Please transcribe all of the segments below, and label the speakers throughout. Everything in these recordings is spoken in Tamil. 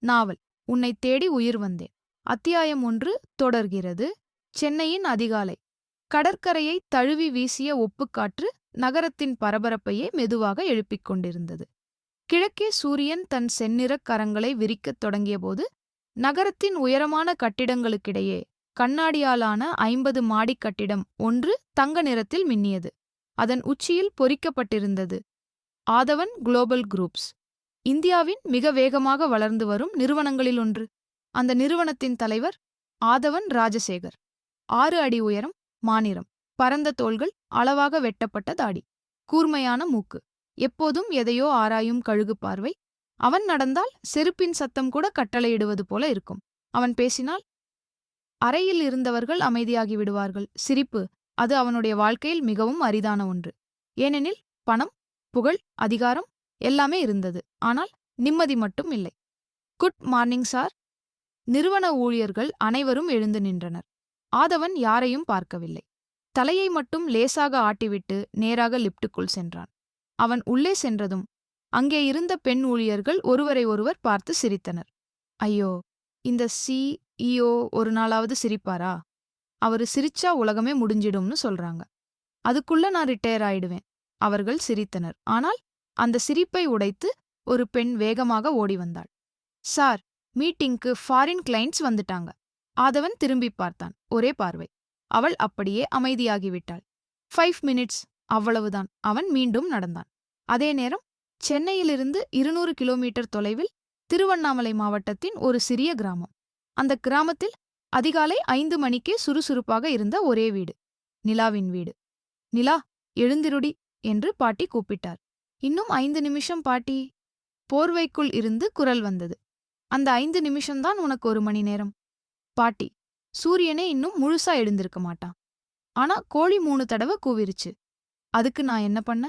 Speaker 1: நாவல் உன்னை தேடி உயிர் வந்தேன். அத்தியாயம் 1 தொடர்கிறது. சென்னையின் அதிகாலை. கடற்கரையை தழுவி வீசிய ஒப்புக்காற்று நகரத்தின் பரபரப்பையே மெதுவாக எழுப்பிக் கொண்டிருந்தது. கிழக்கே சூரியன் தன் செந்நிறக் கரங்களை விரிக்கத் தொடங்கியபோது நகரத்தின் உயரமான கட்டிடங்களுக்கிடையே கண்ணாடியாலான 50 மாடிக் கட்டிடம் ஒன்று தங்க நிறத்தில் மின்னியது. அதன் உச்சியில் பொறிக்கப்பட்டிருந்தது ஆதவன் குளோபல் குரூப்ஸ், இந்தியாவின் மிக வேகமாக வளர்ந்து வரும் நிறுவனங்களில் ஒன்று. அந்த நிறுவனத்தின் தலைவர் ஆதவன் ராஜசேகர். 6 அடி உயரம், மாநிறம், பரந்த தோள்கள், அளவாக வெட்டப்பட்ட தாடி, கூர்மையான மூக்கு, எப்போதும் எதையோ ஆராயும் கழுகு பார்வை. அவன் நடந்தால் செருப்பின் சத்தம் கூட கட்டளையிடுவது போல இருக்கும். அவன் பேசினால் அறையில் இருந்தவர்கள் அமைதியாகி விடுவார்கள். சிரிப்பு, அது அவனுடைய வாழ்க்கையில் மிகவும் அரிதான ஒன்று. ஏனெனில் பணம், புகழ், அதிகாரம் எல்லாமே இருந்தது. ஆனால் நிம்மதி மட்டும் இல்லை. Good morning sir. நிறுவன ஊழியர்கள் அனைவரும் எழுந்து நின்றனர். ஆதவன் யாரையும் பார்க்கவில்லை. தலையை மட்டும் லேசாக ஆட்டிவிட்டு நேராக லிப்டுக்குள் சென்றான். அவன் உள்ளே சென்றதும் அங்கே இருந்த பெண் ஊழியர்கள் ஒருவரை ஒருவர் பார்த்து சிரித்தனர். ஐயோ, இந்த CEO ஒரு நாளாவது சிரிப்பாரா? அவரு சிரிச்சா உலகமே முடிஞ்சிடும்னு சொல்றாங்க. அதுக்குள்ள நான் ரிட்டையர் ஆயிடுவேன். அவர்கள் சிரித்தனர். ஆனால் அந்த சிரிப்பை உடைத்து ஒரு பெண் வேகமாக ஓடி வந்தாள். சார், மீட்டிங்க்கு ஃபாரின் கிளைண்ட்ஸ் வந்துட்டாங்க. ஆதவன் திரும்பி பார்த்தான். ஒரே பார்வை. அவள் அப்படியே அமைதியாகிவிட்டாள். 5 மினிட்ஸ், அவ்வளவுதான். அவன் மீண்டும் நடந்தான். அதே நேரம் சென்னையிலிருந்து 200 கிலோமீட்டர் தொலைவில் திருவண்ணாமலை மாவட்டத்தின் ஒரு சிறிய கிராமம். அந்த கிராமத்தில் அதிகாலை 5 மணிக்கே சுறுசுறுப்பாக இருந்த ஒரே வீடு, நிலாவின் வீடு. நிலா, எழுந்திருடி என்று பாட்டி கூப்பிட்டார். இன்னும் 5 நிமிஷம் பாட்டி. போர்வைக்குள் இருந்து குரல் வந்தது. அந்த 5 நிமிஷம்தான் உனக்கு 1 மணி நேரம். பாட்டி, சூரியனே இன்னும் முழுசா எழுந்திருக்க மாட்டான். ஆனா கோழி 3 தடவை கூவிருச்சு. அதுக்கு நான் என்ன பண்ண?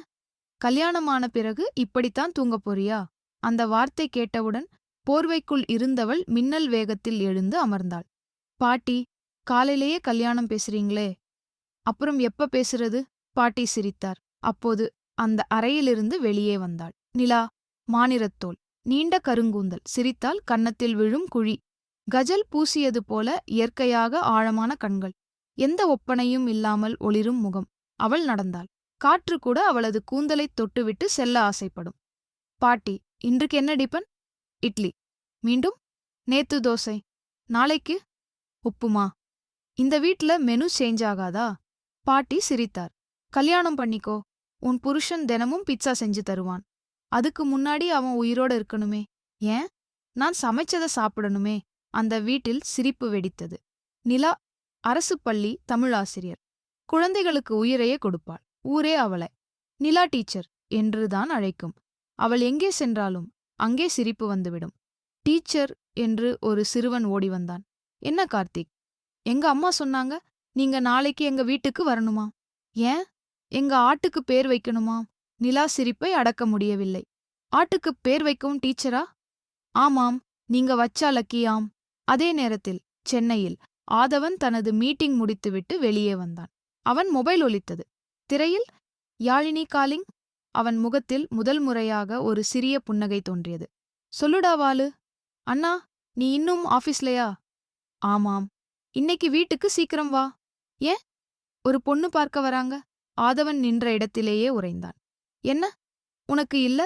Speaker 1: கல்யாணமான பிறகு இப்படித்தான் தூங்கப் போறியா? அந்த வார்த்தை கேட்டவுடன் போர்வைக்குள் இருந்தவள் மின்னல் வேகத்தில் எழுந்து அமர்ந்தாள். பாட்டி, காலையிலேயே கல்யாணம் பேசுறீங்களே, அப்புறம் எப்ப பேசுறது? பாட்டி சிரித்தார். அப்போது அந்த அறையிலிருந்து வெளியே வந்தாள் நிலா. மாநிறத்தோல், நீண்ட கருங்கூந்தல், சிரித்தால் கன்னத்தில் விழும் குழி, கஜல் பூசியது போல இயற்கையாக ஆழமான கண்கள், எந்த ஒப்பனையும் இல்லாமல் ஒளிரும் முகம். அவள் நடந்தாள். காற்று கூட அவளது கூந்தலைத் தொட்டுவிட்டு செல்ல ஆசைப்படும். பாட்டி, இன்றுக்கு என்ன டிபன்? இட்லி. மீண்டும்? நேத்து தோசை. நாளைக்கு உப்புமா. இந்த வீட்ல மெனு சேஞ்ச் ஆகாதா? பாட்டி சிரித்தார். கல்யாணம் பண்ணிக்கோ. உன் புருஷன் தினமும் பிட்சா செஞ்சு தருவான். அதுக்கு முன்னாடி அவன் உயிரோட இருக்கணுமே. ஏன்? நான் சமைச்சத சாப்பிடணுமே. அந்த வீட்டில் சிரிப்பு வெடித்தது. நிலா அரசு பள்ளி தமிழாசிரியர். குழந்தைகளுக்கு உயிரையே கொடுப்பாள். ஊரே அவளை நிலா டீச்சர் என்றுதான் அழைக்கும். அவள் எங்கே சென்றாலும் அங்கே சிரிப்பு வந்துவிடும். டீச்சர் என்று ஒரு சிறுவன் ஓடி வந்தான். என்ன கார்த்திக்? எங்க அம்மா சொன்னாங்க, நீங்க நாளைக்கு எங்க வீட்டுக்கு வரணுமா? ஏன்? எங்க ஆட்டுக்கு பேர் வைக்கணுமாம். நிலா சிரிப்பை அடக்க முடியவில்லை. ஆட்டுக்கு பேர் வைக்கவும் டீச்சரா? ஆமாம், நீங்க வச்சா லக்கியாம். அதே நேரத்தில் சென்னையில் ஆதவன் தனது மீட்டிங் முடித்துவிட்டு வெளியே வந்தான். அவன் மொபைல் ஒலித்தது. திரையில் யாழினி காலிங். அவன் முகத்தில் முதல் முறையாக ஒரு சிறிய புன்னகை தோன்றியது. சொல்லுடா வாலு. அண்ணா, நீ இன்னும் ஆபீஸ்லயா? ஆமாம். இன்னைக்கு வீட்டுக்கு சீக்கிரம் வா. ஏன்? ஒரு பொண்ணு பார்க்க வராங்க. ஆதவன் நின்ற இடத்திலேயே உறைந்தான். என்ன, உனக்கு இல்ல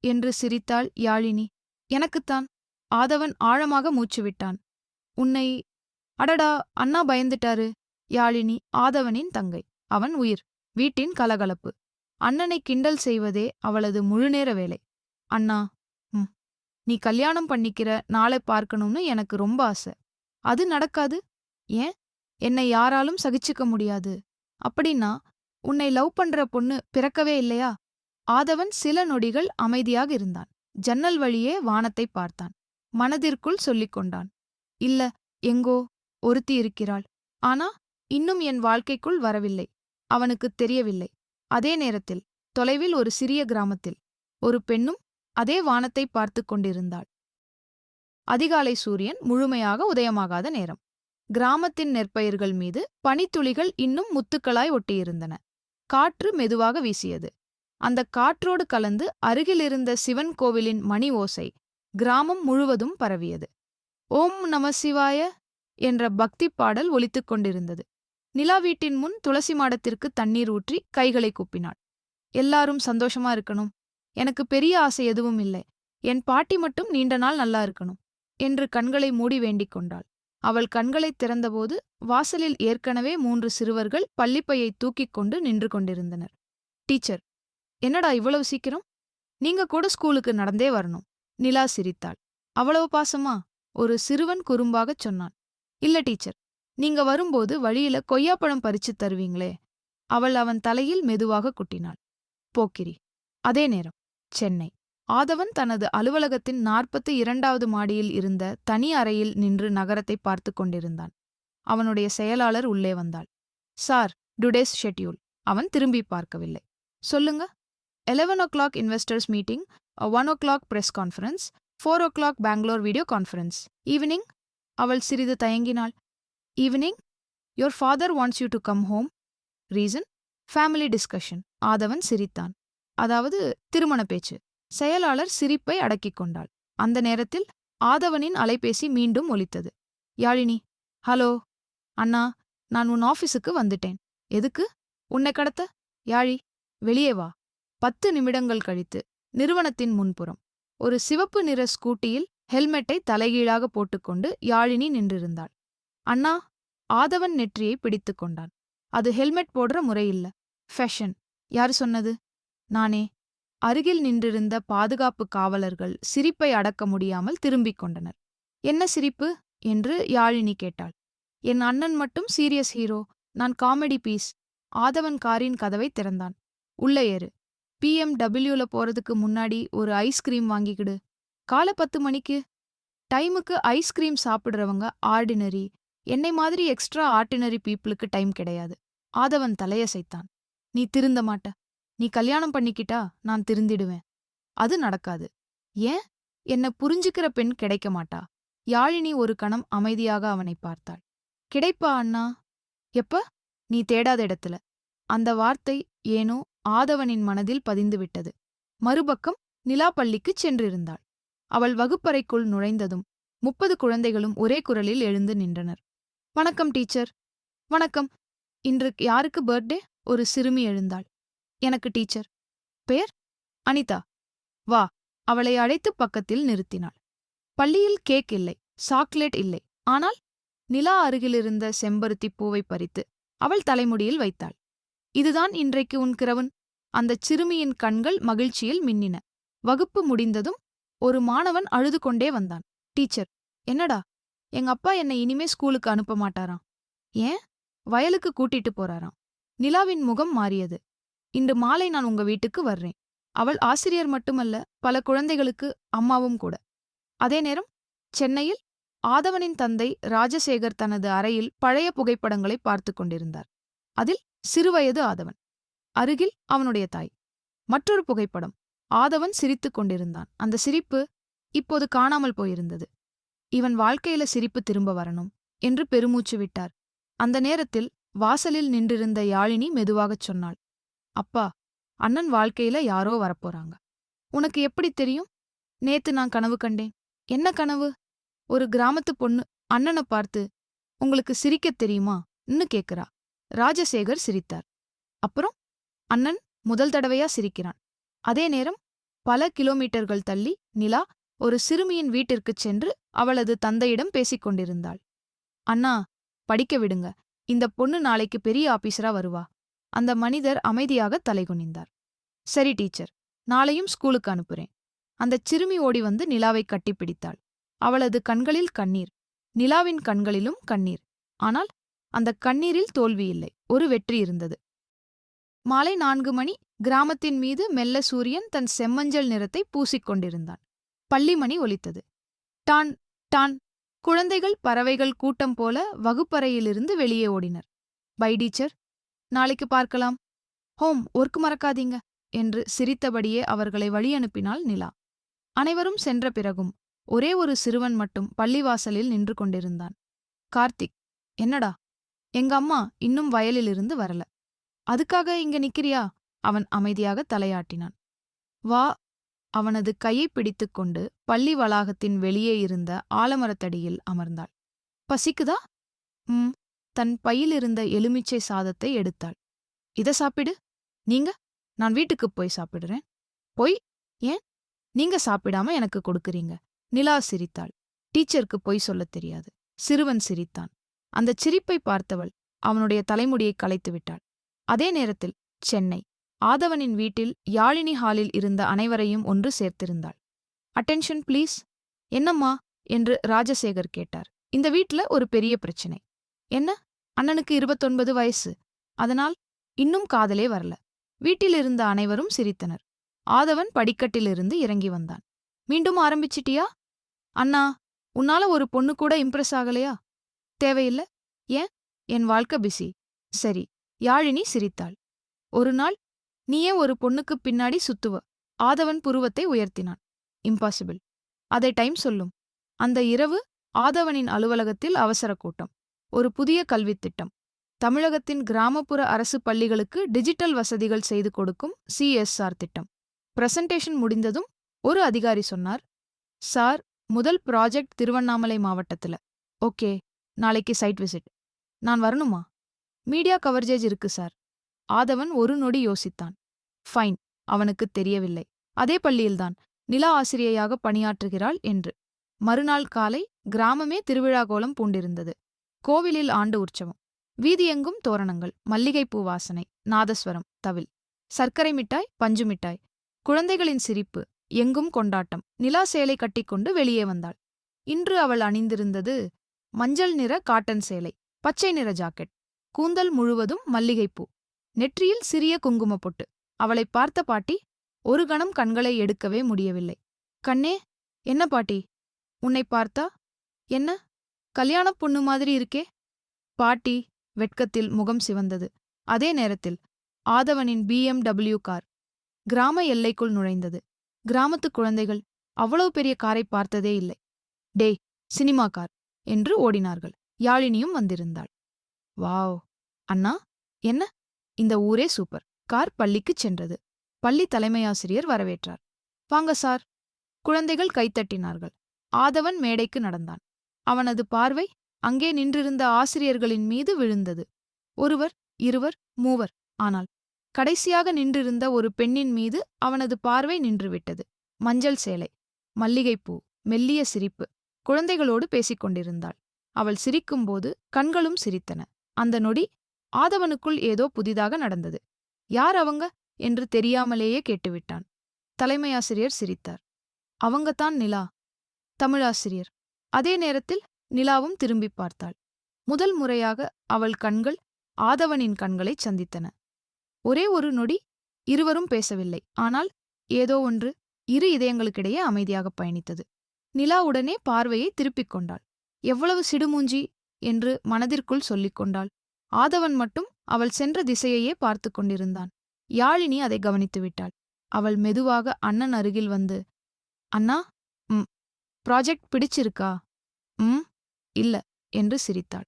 Speaker 1: என்று சிரித்தாள் யாழினி. எனக்குத்தான். ஆதவன் ஆழமாக மூச்சுவிட்டான். உன்னை? அடடா, அண்ணா பயந்துட்டாரு. யாழினி ஆதவனின் தங்கை. அவன் உயிர். வீட்டின் கலகலப்பு. அண்ணனை கிண்டல் செய்வதே அவளது முழுநேர வேலை. அண்ணா, நீ கல்யாணம் பண்ணிக்கிற நாளை பார்க்கணும்னு எனக்கு ரொம்ப ஆசை. அது நடக்காது. ஏன்? என்னை யாராலும் சகிச்சுக்க முடியாது. அப்படின்னா உன்னை லவ் பண்ற பொண்ணு பிறக்கவே இல்லையா? ஆதவன் சில நொடிகள் அமைதியாக இருந்தான். ஜன்னல் வழியே வானத்தை பார்த்தான். மனதிற்குள் சொல்லிக் கொண்டான். இல்ல, எங்கோ ஒருத்தி இருக்கிறாள். ஆனா இன்னும் என் வாழ்க்கைக்குள் வரவில்லை. அவனுக்குத் தெரியவில்லை. அதே நேரத்தில் தொலைவில் ஒரு சிறிய கிராமத்தில் ஒரு பெண்ணும் அதே வானத்தை பார்த்து கொண்டிருந்தாள். அதிகாலை சூரியன் முழுமையாக உதயமாகாத நேரம். கிராமத்தின் நெற்பயிர்கள் மீது பனித்துளிகள் இன்னும் முத்துக்களாய் ஒட்டியிருந்தன. காற்று மெதுவாக வீசியது. அந்த காற்றோடு கலந்து அருகிலிருந்த சிவன் கோவிலின் மணி ஓசை கிராமம் முழுவதும் பரவியது. ஓம் நம சிவாய என்ற பக்தி பாடல் ஒலித்துக் கொண்டிருந்தது. நிலா வீட்டின் முன் துளசி மாடத்திற்கு தண்ணீர் ஊற்றி கைகளை கூப்பினாள். எல்லாரும் சந்தோஷமா இருக்கணும். எனக்கு பெரிய ஆசை எதுவும் இல்லை. என் பாட்டி மட்டும் நீண்ட நாள் நல்லா இருக்கணும் என்று கண்களை மூடி வேண்டிக் கொண்டாள். அவள் கண்களைத் திறந்தபோது வாசலில் ஏற்கனவே 3 சிறுவர்கள் பள்ளிப்பையை தூக்கிக் கொண்டு நின்று கொண்டிருந்தனர். டீச்சர், என்னடா இவ்வளவு சீக்கிரம்? நீங்க கூட ஸ்கூலுக்கு நடந்தே வரணும். நிலா சிரித்தாள். அவ்வளவு பாசமா? ஒரு சிறுவன் குறும்பாகச் சொன்னான். இல்ல டீச்சர், நீங்க வரும்போது வழியில கொய்யாப்பழம் பறிச்சுத் தருவீங்களே. அவள் அவன் தலையில் மெதுவாக குட்டினாள். போக்கிரி. அதே நேரம் சென்னை. ஆதவன் தனது அலுவலகத்தின் 42வது மாடியில் இருந்த தனி அறையில் நின்று நகரத்தை பார்த்துக் கொண்டிருந்தான். அவனுடைய செயலாளர் உள்ளே வந்தாள். Sir, today's schedule. அவன் திரும்பி பார்க்கவில்லை. சொல்லுங்க. 11 investors meeting, 1 press conference, 4 Bangalore video conference. Evening? அவள் சிறிது தயங்கினாள். Evening? Your father wants you to come home. Reason? Family discussion. Aadhavan சிரித்தான். அதாவது திருமண பேச்சு. செயலாளர் சிரிப்பை அடக்கிக் கொண்டாள். அந்த நேரத்தில் ஆதவனின் அலைபேசி மீண்டும் ஒலித்தது. யாழினி. ஹலோ அண்ணா, நான் உன் ஆஃபீஸுக்கு வந்துட்டேன். எதுக்கு? உன்னை கடத்த. யாழி, வெளியே வா. 10 நிமிடங்கள் கழித்து நிறுவனத்தின் முன்புறம் ஒரு சிவப்பு நிற ஸ்கூட்டியில் ஹெல்மெட்டை தலைகீழாக போட்டுக்கொண்டு யாழினி நின்றிருந்தாள். அண்ணா. ஆதவன் நெற்றியை பிடித்துக் கொண்டான். அது ஹெல்மெட் போடுற முறையில்ல. ஃபேஷன். யாரு சொன்னது? நானே. அருகில் நின்றிருந்த பாதுகாப்பு காவலர்கள் சிரிப்பை அடக்க முடியாமல் திரும்பிக் கொண்டனர். என்ன சிரிப்பு என்று யாழினி கேட்டாள். என் அண்ணன் மட்டும் சீரியஸ் ஹீரோ, நான் காமெடி பீஸ். ஆதவன் காரின் கதவை திறந்தான். உள்ள ஏறு. BMW போறதுக்கு முன்னாடி ஒரு ஐஸ்கிரீம் வாங்கிக்கிடு. காலை 10 மணிக்கு. டைமுக்கு ஐஸ்கிரீம் சாப்பிடுறவங்க ஆர்டினரி. என்னை மாதிரி எக்ஸ்ட்ரா ஆர்டினரி பீப்புளுக்கு டைம் கிடையாது. ஆதவன் தலையசைத்தான். நீ திருந்த மாட்ட. நீ கல்யாணம் பண்ணிக்கிட்டா நான் திருந்திடுவேன். அது நடக்காது. ஏன்? என்ன புரிஞ்சுக்கிற பெண் கிடைக்க மாட்டா. யாழினி ஒரு கணம் அமைதியாக அவனை பார்த்தாள். கிடைப்பா அண்ணா. எப்ப? நீ தேடாத இடத்துல. அந்த வார்த்தை ஏனோ ஆதவனின் மனதில் பதிந்துவிட்டது. மறுபக்கம் நிலா பள்ளிக்குச் சென்றிருந்தாள். அவள் வகுப்பறைக்குள் நுழைந்ததும் 30 குழந்தைகளும் ஒரே குரலில் எழுந்து நின்றனர். வணக்கம் டீச்சர். வணக்கம். இன்று யாருக்கு பர்த்டே? ஒரு சிறுமி எழுந்தாள். எனக்கு டீச்சர். பேர்? அனிதா. வா. அவளை அழைத்து பக்கத்தில் நிறுத்தினாள். பள்ளியில் கேக் இல்லை, சாக்லேட் இல்லை. ஆனால் நிலா அருகிலிருந்த செம்பருத்திப் பூவை பறித்து அவள் தலைமுடியில் வைத்தாள். இதுதான் இன்றைக்கு உன் கிரவுன். அந்தச் சிறுமியின் கண்கள் மகிழ்ச்சியில் மின்னின. வகுப்பு முடிந்ததும் ஒரு மாணவன் அழுது கொண்டே வந்தான். டீச்சர். என்னடா? எங்க அப்பா என்னை இனிமே ஸ்கூலுக்கு அனுப்ப மாட்டாராம். ஏன்? வயலுக்கு கூட்டிட்டு போறாராம். நிலாவின் முகம் மாறியது. இன்று மாலை நான் உங்க வீட்டுக்கு வர்றேன். அவள் ஆசிரியர் மட்டுமல்ல, பல குழந்தைகளுக்கு அம்மாவும் கூட. அதே நேரம் சென்னையில் ஆதவனின் தந்தை ராஜசேகர் தனது அறையில் பழைய புகைப்படங்களை பார்த்துக் கொண்டிருந்தார். அதில் சிறுவயது ஆதவன். அருகில் அவனுடைய தாய். மற்றொரு புகைப்படம். ஆதவன் சிரித்துக் கொண்டிருந்தான். அந்த சிரிப்பு இப்போது காணாமல் போயிருந்தது. இவன் வாழ்க்கையில சிரிப்பு திரும்ப வரணும் என்று பெருமூச்சு விட்டார். அந்த நேரத்தில் வாசலில் நின்றிருந்த யாழினி மெதுவாகச் சொன்னாள். அப்பா, அண்ணன் வாழ்க்கையில யாரோ வரப்போறாங்க. உனக்கு எப்படி தெரியும்? நேத்து நான் கனவு கண்டேன். என்ன கனவு? ஒரு கிராமத்து பொண்ணு அண்ணனை பார்த்து உங்களுக்கு சிரிக்கத் தெரியுமா?ன்னு கேக்குறா. ராஜசேகர் சிரித்தார். அப்புறம் அண்ணன் முதல் தடவையா சிரிக்கிறான். அதே நேரம் பல கிலோமீட்டர்கள் தள்ளி நிலா ஒரு சிறுமியின் வீட்டிற்குச் சென்று அவளது தந்தையிடம் பேசிக் கொண்டிருந்தாள். அண்ணா, படிக்க விடுங்க. இந்த பொண்ணு நாளைக்கு பெரிய ஆபீசரா வருவா. அந்த மனிதர் அமைதியாக தலைகுனிந்தார். சரி டீச்சர், நாளையும் ஸ்கூலுக்கு அனுப்புறேன். அந்தச் சிறுமி ஓடி வந்து நிலாவை கட்டிப்பிடித்தாள். அவளது கண்களில் கண்ணீர். நிலாவின் கண்களிலும் கண்ணீர். ஆனால் அந்தக் கண்ணீரில் தோல்வியில்லை, ஒரு வெற்றி இருந்தது. மாலை 4 மணி. கிராமத்தின் மீது மெல்ல சூரியன் தன் செம்மஞ்சள் நிறத்தை பூசிக்கொண்டிருந்தான். பள்ளி மணி ஒலித்தது. டான் டான். குழந்தைகள் பறவைகள் கூட்டம் போல வகுப்பறையிலிருந்து வெளியே ஓடினர். பை டீச்சர், நாளைக்கு பார்க்கலாம். ஹோம் ஒர்க் மறக்காதீங்க என்று சிரித்தபடியே அவர்களை வழியனுப்பினாள் நிலா. அனைவரும் சென்ற பிறகும் ஒரே ஒரு சிறுவன் மட்டும் பள்ளிவாசலில் நின்று கொண்டிருந்தான். கார்த்திக். என்னடா? எங்க அம்மா இன்னும் வயலிலிருந்து வரல. அதுக்காக இங்க நிக்கிறியா? அவன் அமைதியாக தலையாட்டினான். வா. அவனது கையை பிடித்துக்கொண்டு பள்ளி வளாகத்தின் வெளியே இருந்த ஆலமரத்தடியில் அமர்ந்தாள். பசிக்குதா? ம். தன் பையிலிருந்த எலுமிச்சை சாதத்தை எடுத்தாள். இத சாப்பிடு. நீங்க? நான் வீட்டுக்குப் போய் சாப்பிடுறேன். பொய்? ஏன்? நீங்க சாப்பிடாம எனக்கு கொடுக்கறீங்க. நிலா சிரித்தாள். டீச்சருக்கு பொய் சொல்லத் தெரியாது. சிறுவன் சிரித்தான். அந்தச் சிரிப்பை பார்த்தவள் அவனுடைய தலைமுடியை கலைத்து விட்டாள். அதே நேரத்தில் சென்னை ஆதவனின் வீட்டில் யாழினி ஹாலில் இருந்த அனைவரையும் ஒன்று சேர்த்திருந்தாள். Attention please. என்னம்மா என்று ராஜசேகர் கேட்டார். இந்த வீட்ல ஒரு பெரிய பிரச்சனை. என்ன? அண்ணனுக்கு 29 வயசு. அதனால் இன்னும் காதலே வரல. வீட்டிலிருந்த அனைவரும் சிரித்தனர். ஆதவன் படிக்கட்டிலிருந்து இறங்கி வந்தான். மீண்டும் ஆரம்பிச்சிட்டியா? அண்ணா, உன்னால ஒரு பொண்ணு கூட இம்ப்ரெஸ் ஆகலையா? தேவையில்ல. ஏன்? என் வாழ்க்கை பிஸி. சரி. யாழினி சிரித்தாள். ஒரு நாள் நீயே ஒரு பொண்ணுக்குப் பின்னாடி சுத்துவ. ஆதவன் புருவத்தை உயர்த்தினான். இம்பாசிபிள். அதை டைம் சொல்லும். அந்த இரவு ஆதவனின் அலுவலகத்தில் அவசர கூட்டம். ஒரு புதிய கல்வித் திட்டம். தமிழகத்தின் கிராமப்புற அரசு பள்ளிகளுக்கு டிஜிட்டல் வசதிகள் செய்து கொடுக்கும் CSR திட்டம். பிரசன்டேஷன் முடிந்ததும் ஒரு அதிகாரி சொன்னார், சார், முதல் ப்ராஜெக்ட் திருவண்ணாமலை மாவட்டத்துல. ஓகே, நாளைக்கு சைட் விசிட். நான் வரணுமா? மீடியா கவரேஜ் இருக்கு சார். ஆதவன் ஒரு நொடி யோசித்தான். ஃபைன். அவனுக்குத் தெரியவில்லை அதே பள்ளியில்தான் நிலா ஆசிரியையாக பணியாற்றுகிறாள் என்று. மறுநாள் காலை கிராமமே திருவிழா கோலம் பூண்டிருந்தது. கோவிலில் ஆண்டு உற்சவம். வீதியெங்கும் தோரணங்கள், மல்லிகைப்பூ வாசனை, நாதஸ்வரம், தவில், சர்க்கரை மிட்டாய், பஞ்சு மிட்டாய், குழந்தைகளின் சிரிப்பு, எங்கும் கொண்டாட்டம். நிலா சேலை கட்டிக்கொண்டு வெளியே வந்தாள். இன்று அவள் அணிந்திருந்தது மஞ்சள் நிற காட்டன் சேலை, பச்சை நிற ஜாக்கெட், கூந்தல் முழுவதும் மல்லிகைப்பூ, நெற்றியில் சிறிய குங்குமப் பொட்டு. அவளைப் பார்த்த பாட்டி ஒரு கணம் கண்களை எடுக்கவே முடியவில்லை. கண்ணே, என்ன பாட்டி? உன்னைப் பார்த்தா என்ன கல்யாணப் பொண்ணு மாதிரி இருக்கே. பாட்டி வெட்கத்தில் முகம் சிவந்தது. அதே நேரத்தில் ஆதவனின் BMW கார் கிராம எல்லைக்குள் நுழைந்தது. கிராமத்துக் குழந்தைகள் அவ்வளவு பெரிய காரை பார்த்ததே இல்லை. டேய், சினிமா கார் என்று ஓடினார்கள். யாழினியும் வந்திருந்தாள். வாவ் அண்ணா, என்ன? இந்த ஊரே சூப்பர். கார் பள்ளிக்குச் சென்றது. பள்ளி தலைமையாசிரியர் வரவேற்றார். வாங்க சார். குழந்தைகள் கைத்தட்டினார்கள். ஆதவன் மேடைக்கு நடந்தான். அவனது பார்வை அங்கே நின்றிருந்த ஆசிரியர்களின் மீது விழுந்தது. ஒருவர், இருவர், மூவர். ஆனால் கடைசியாக நின்றிருந்த ஒரு பெண்ணின் மீது அவனது பார்வை நின்றுவிட்டது. மஞ்சள் சேலை, மல்லிகைப்பூ, மெல்லிய சிரிப்பு. குழந்தைகளோடு பேசிக் கொண்டிருந்தாள். அவள் சிரிக்கும்போது கண்களும் சிரித்தன. அந்த நொடி ஆதவனுக்குள் ஏதோ புதிதாக நடந்தது. யார் அவங்க என்று தெரியாமலேயே கேட்டுவிட்டான். தலைமையாசிரியர் சிரித்தார். அவங்கத்தான் நிலா, தமிழாசிரியர். அதே நேரத்தில் நிலாவும் திரும்பிப் பார்த்தாள். முதல் முறையாக அவள் கண்கள் ஆதவனின் கண்களைச் சந்தித்தன. ஒரே ஒரு நொடி இருவரும் பேசவில்லை. ஆனால் ஏதோ ஒன்று இரு இதயங்களுக்கிடையே அமைதியாகப் பயணித்தது. நிலா உடனே பார்வையை திருப்பிக் கொண்டாள். எவ்வளவு சிடுமூஞ்சி என்று மனதிற்குள் சொல்லிக் கொண்டாள். ஆதவன் மட்டும் அவள் சென்ற திசையையே பார்த்து கொண்டிருந்தான். யாழினி அதை கவனித்துவிட்டாள். அவள் மெதுவாக அண்ணன் அருகில் வந்து, அண்ணா, ப்ராஜெக்ட் பிடிச்சிருக்கா? இல்ல என்று சிரித்தாள்.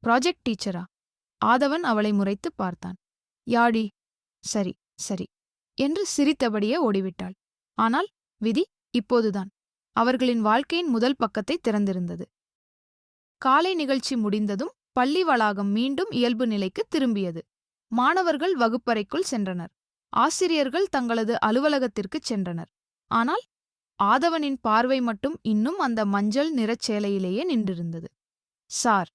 Speaker 1: ப்ராஜெக்ட் டீச்சரா? ஆதவன் அவளை முறைத்துப் பார்த்தான். யாழி, சரி சரி என்று சிரித்தபடியே ஓடிவிட்டாள். ஆனால் விதி இப்போதுதான் அவர்களின் வாழ்க்கையின் முதல் பக்கத்தை திறந்திருந்தது. காலை நிகழ்ச்சி முடிந்ததும் பள்ளி வளாகம் மீண்டும் இயல்பு நிலைக்கு திரும்பியது. மாணவர்கள் வகுப்பறைக்குள் சென்றனர். ஆசிரியர்கள் தங்களது அலுவலகத்திற்குச் சென்றனர். ஆனால் ஆதவனின் பார்வை மட்டும் இன்னும் அந்த மஞ்சள் நிறச் சேலையிலேயே நின்றிருந்தது. சார்,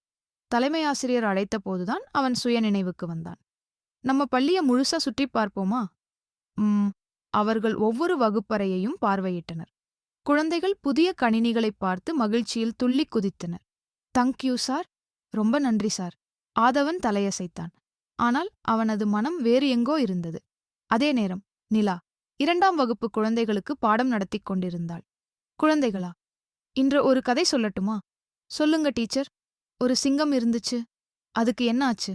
Speaker 1: தலைமையாசிரியர் அழைத்தபோதுதான் அவன் சுயநினைவுக்கு வந்தான். நம்ம பள்ளிய முழுசா சுற்றிப் பார்ப்போமா? அவர்கள் ஒவ்வொரு வகுப்பறையையும் பார்வையிட்டனர். குழந்தைகள் புதிய கணினிகளைப் பார்த்து மகிழ்ச்சியில் துள்ளிக் குதித்தனர். Thank you sir. ரொம்ப நன்றி சார். ஆதவன் தலையசைத்தான். ஆனால் அவனது மனம் வேறு எங்கோ இருந்தது. அதே நேரம் நிலா 2ஆம் வகுப்பு குழந்தைகளுக்கு பாடம் நடத்திக் கொண்டிருந்தாள். குழந்தைகளா, இன்று ஒரு கதை சொல்லட்டுமா? சொல்லுங்க டீச்சர். ஒரு சிங்கம் இருந்துச்சு. அதுக்கு என்ன ஆச்சு?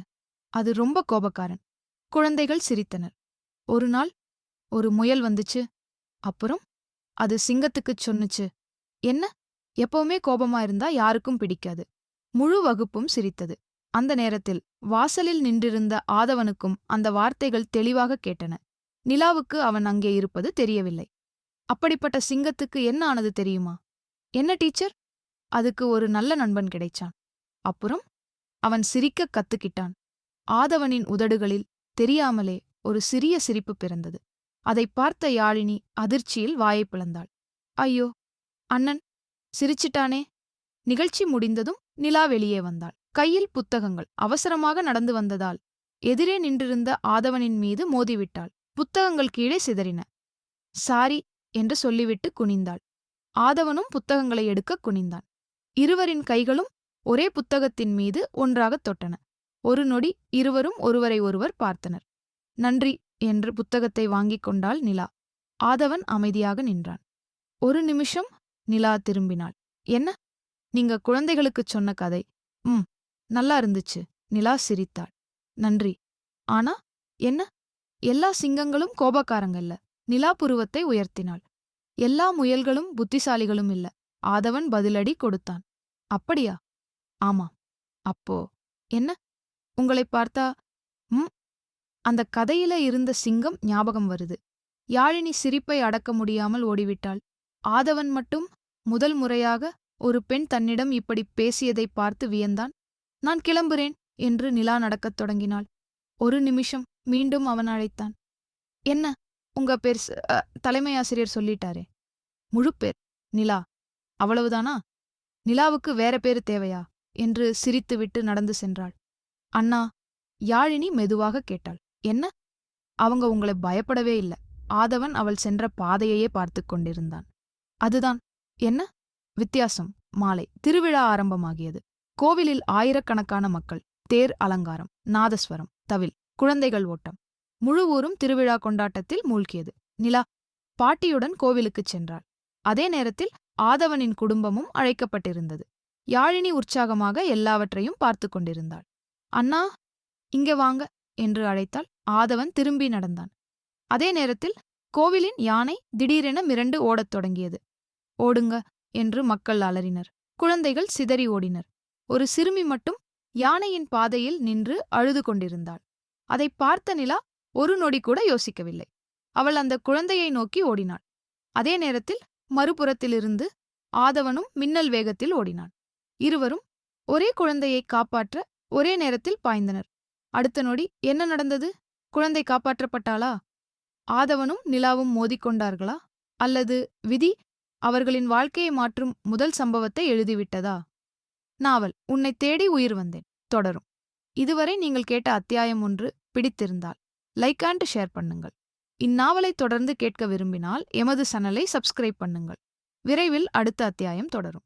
Speaker 1: அது ரொம்ப கோபக்காரன். குழந்தைகள் சிரித்தனர். ஒரு நாள் ஒரு முயல் வந்துச்சு. அப்புறம் அது சிங்கத்துக்குச் சொன்னுச்சு, என்ன, எப்பவுமே கோபமா இருந்தா யாருக்கும் பிடிக்காது. முழு வகுப்பும் சிரித்தது. அந்த நேரத்தில் வாசலில் நின்றிருந்த ஆதவனுக்கும் அந்த வார்த்தைகள் தெளிவாக கேட்டன. நிலாவுக்கு அவன் அங்கே இருப்பது தெரியவில்லை. அப்படிப்பட்ட சிங்கத்துக்கு என்ன ஆனது தெரியுமா? என்ன டீச்சர்? அதுக்கு ஒரு நல்ல நண்பன் கிடைச்சான். அப்புறம் அவன் சிரிக்க கத்துக்கிட்டான். ஆதவனின் உதடுகளில் தெரியாமலே ஒரு சிறிய சிரிப்பு பிறந்தது. அதைப் பார்த்த யாழினி அதிர்ச்சியில் வாயைப் பிளந்தாள். ஐயோ, அண்ணன் சிரிச்சிட்டானே! நிகழ்ச்சி முடிந்ததும் நிலா வெளியே வந்தாள். கையில் புத்தகங்கள். அவசரமாக நடந்து வந்ததால் எதிரே நின்றிருந்த ஆதவனின் மீது மோதிவிட்டாள். புத்தகங்கள் கீழே சிதறின. சாரி என்று சொல்லிவிட்டு குனிந்தாள். ஆதவனும் புத்தகங்களை எடுக்க குனிந்தான். இருவரின் கைகளும் ஒரே புத்தகத்தின் மீது ஒன்றாகத் தொட்டன. ஒரு நொடி இருவரும் ஒருவரை ஒருவர் பார்த்தனர். நன்றி என்று புத்தகத்தை வாங்கிக் கொண்டாள் நிலா. ஆதவன் அமைதியாக நின்றான். ஒரு நிமிஷம் நிலா திரும்பினாள். என்ன? நீங்க குழந்தைகளுக்குச் சொன்ன கதை. நல்லா இருந்துச்சு. நிலா சிரித்தாள். நன்றி. ஆனா என்ன? எல்லா சிங்கங்களும் கோபக்காரங்கல்ல. நிலா புருவத்தை உயர்த்தினாள். எல்லா முயல்களும் புத்திசாலிகளும் இல்ல. ஆதவன் பதிலடி கொடுத்தான். அப்படியா? ஆமா. அப்போ என்ன? உங்களைப் பார்த்தா அந்த கதையில இருந்த சிங்கம் ஞாபகம் வருது. யாழினி சிரிப்பை அடக்க முடியாமல் ஓடிவிட்டாள். ஆதவன் மட்டும் முதல் முறையாக ஒரு பெண் தன்னிடம் இப்படி பேசியதைப் பார்த்து வியந்தான். நான் கிளம்புறேன் என்று நிலா நடக்கத் தொடங்கினாள். ஒரு நிமிஷம் மீண்டும் அவன் அழைத்தான். என்ன? உங்க பேர் தலைமை ஆசிரியர் சொல்லிட்டாரே. முழுப்பேர் நிலா. அவ்வளவுதானா? நிலாவுக்கு வேற பேரு தேவையா? என்று சிரித்துவிட்டு நடந்து சென்றாள். அண்ணா, யாழினி மெதுவாக கேட்டாள். என்ன? அவங்க உங்களை பயப்படவே இல்ல. ஆதவன் அவள் சென்ற பாதையையே பார்த்துக் கொண்டிருந்தான். அதுதான். என்ன வித்தியாசம்? மாலை. திருவிழா ஆரம்பமாகியது. கோவிலில் ஆயிரக்கணக்கான மக்கள். தேர் அலங்காரம், நாதஸ்வரம், தவில், குழந்தைகள் ஓட்டம். முழு ஊரும் திருவிழா கொண்டாட்டத்தில் மூழ்கியது. நிலா பாட்டியுடன் கோவிலுக்குச் சென்றாள். அதே நேரத்தில் ஆதவனின் குடும்பமும் அழைக்கப்பட்டிருந்தது. யாழினி உற்சாகமாக எல்லாவற்றையும் பார்த்து கொண்டிருந்தாள். அண்ணா, இங்க வாங்க என்று அழைத்தாள். ஆதவன் திரும்பி நடந்தான். அதே நேரத்தில் கோவிலின் யானை திடீரென மிரண்டு ஓடத் தொடங்கியது. ஓடுங்க என்று மக்கள் அலறினர். குழந்தைகள் சிதறி ஓடினர். ஒரு சிறுமி மட்டும் யானையின் பாதையில் நின்று அழுது கொண்டிருந்தாள். அதைப் பார்த்த நிலா ஒரு நொடி கூட யோசிக்கவில்லை. அவள் அந்த குழந்தையை நோக்கி ஓடினாள். அதே நேரத்தில் மறுபுறத்திலிருந்து ஆதவனும் மின்னல் வேகத்தில் ஓடினான். இருவரும் ஒரே குழந்தையை காப்பாற்ற ஒரே நேரத்தில் பாய்ந்தனர். அடுத்த நொடி என்ன நடந்தது? குழந்தை காப்பாற்றப்பட்டாளா? ஆதவனும் நிலாவும் மோதிக்கொண்டார்களா? அல்லது விதி அவர்களின் வாழ்க்கையை மாற்றும் முதல் சம்பவத்தை எழுதிவிட்டதா? நாவல் உன்னை தேடி உயிர் வந்தேன் தொடரும். இதுவரை நீங்கள் கேட்ட அத்தியாயம் 1 பிடித்திருந்தால் லைக் அண்ட் ஷேர் பண்ணுங்கள். இந்நாவலை தொடர்ந்து கேட்க விரும்பினால் எமது சேனலை சப்ஸ்கிரைப் பண்ணுங்கள். விரைவில் அடுத்த அத்தியாயம் தொடரும்.